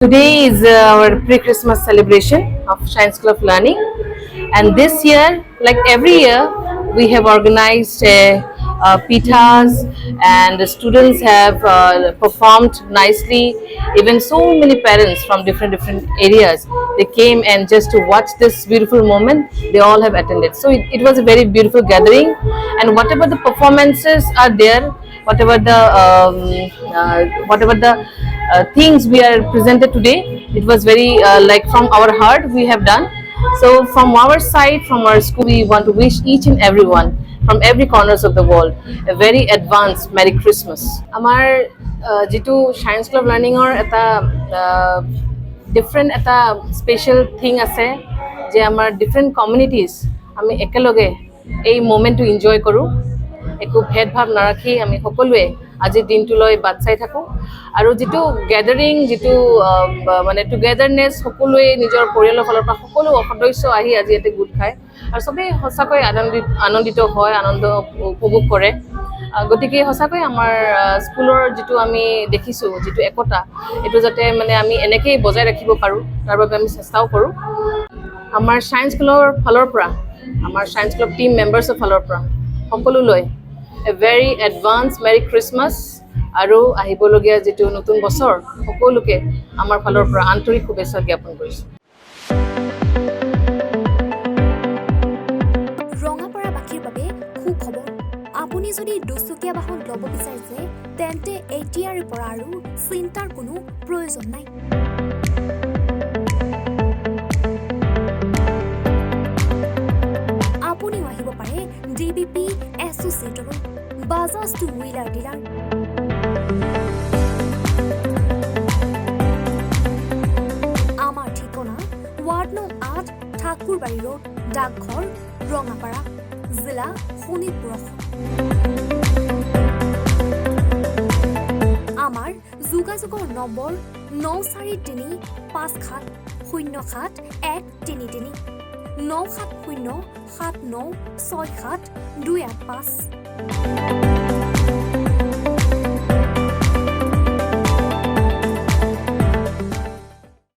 Today is our pre-Christmas celebration of Science Club Learning, and this year, like every year, we have organized pitas, and the students have performed nicely. Even so many parents from different areas they came and just to watch this beautiful moment. They all have attended, so it was a very beautiful gathering, and whatever the performances are there, whatever the things we are presented today. It was very like from our heart we have done. So from our side, from our school, we want to wish each and everyone from every corners of the world a very advanced Merry Christmas. আমাৰ যিটো Science Club Learning-ৰ এটা different এটা special thing আছে যে আমাৰ different communities আমি একেলগে এই মোমেণ্টটো এনজয় কৰোঁ। একো ভেদভাৱ নাৰাখি আমি সকলোৱে আজিৰ দিনটোলৈ বাট চাই থাকোঁ আৰু যিটো গেদাৰিং, যিটো মানে টুগেদাৰনেছ, সকলোৱে নিজৰ পৰিয়ালৰ ফালৰ পৰা সকলো সদস্য আহি আজি ইয়াতে গোট খায় আৰু চবেই সঁচাকৈ আনন্দিত হয়, আনন্দ উপভোগ কৰে। গতিকে সঁচাকৈ আমাৰ স্কুলৰ যিটো আমি দেখিছোঁ, যিটো একতা, এইটো যাতে মানে আমি এনেকৈয়ে বজাই ৰাখিব পাৰোঁ, তাৰ বাবে আমি চেষ্টাও কৰোঁ। আমাৰ ছায়েন্স স্কুলৰ ফালৰ পৰা, আমাৰ ছায়েন্স ক্লাব টিম মেম্বাৰ্ছৰ ফালৰ পৰা সকলোলৈ এ ভেৰি এডভান্স মেৰি ক্ৰিছমাছ আৰু আহিবলগীয়া যিটো নতুন বছৰ সকলোকে আমাৰ ফালৰ পৰা আন্তৰিক শুভেচ্ছা জ্ঞাপন কৰিছোঁ। ৰঙাপাৰাবাসীৰ বাবে সুখবৰ। আপুনি যদি দুচকীয়া বাহন ল'ব বিচাৰিছে তেন্তে এতিয়াৰে পৰা আৰু চিন্তাৰ কোনো প্ৰয়োজন নাই। আপুনিও আহিব পাৰে ডিবিপি এছ'চিয়েটৰ বাজাজ টু হুইলাৰ ডিলাৰ। আমাৰ ঠিকনা ৱাৰ্ড নং ৮, ঠাকুৰবাৰী ৰোড, ডাকঘৰ, ৰঙাপাৰা, জিলা শোণিতপুৰ। আমাৰ যোগাযোগৰ নম্বৰ 9435707133 9707967285285।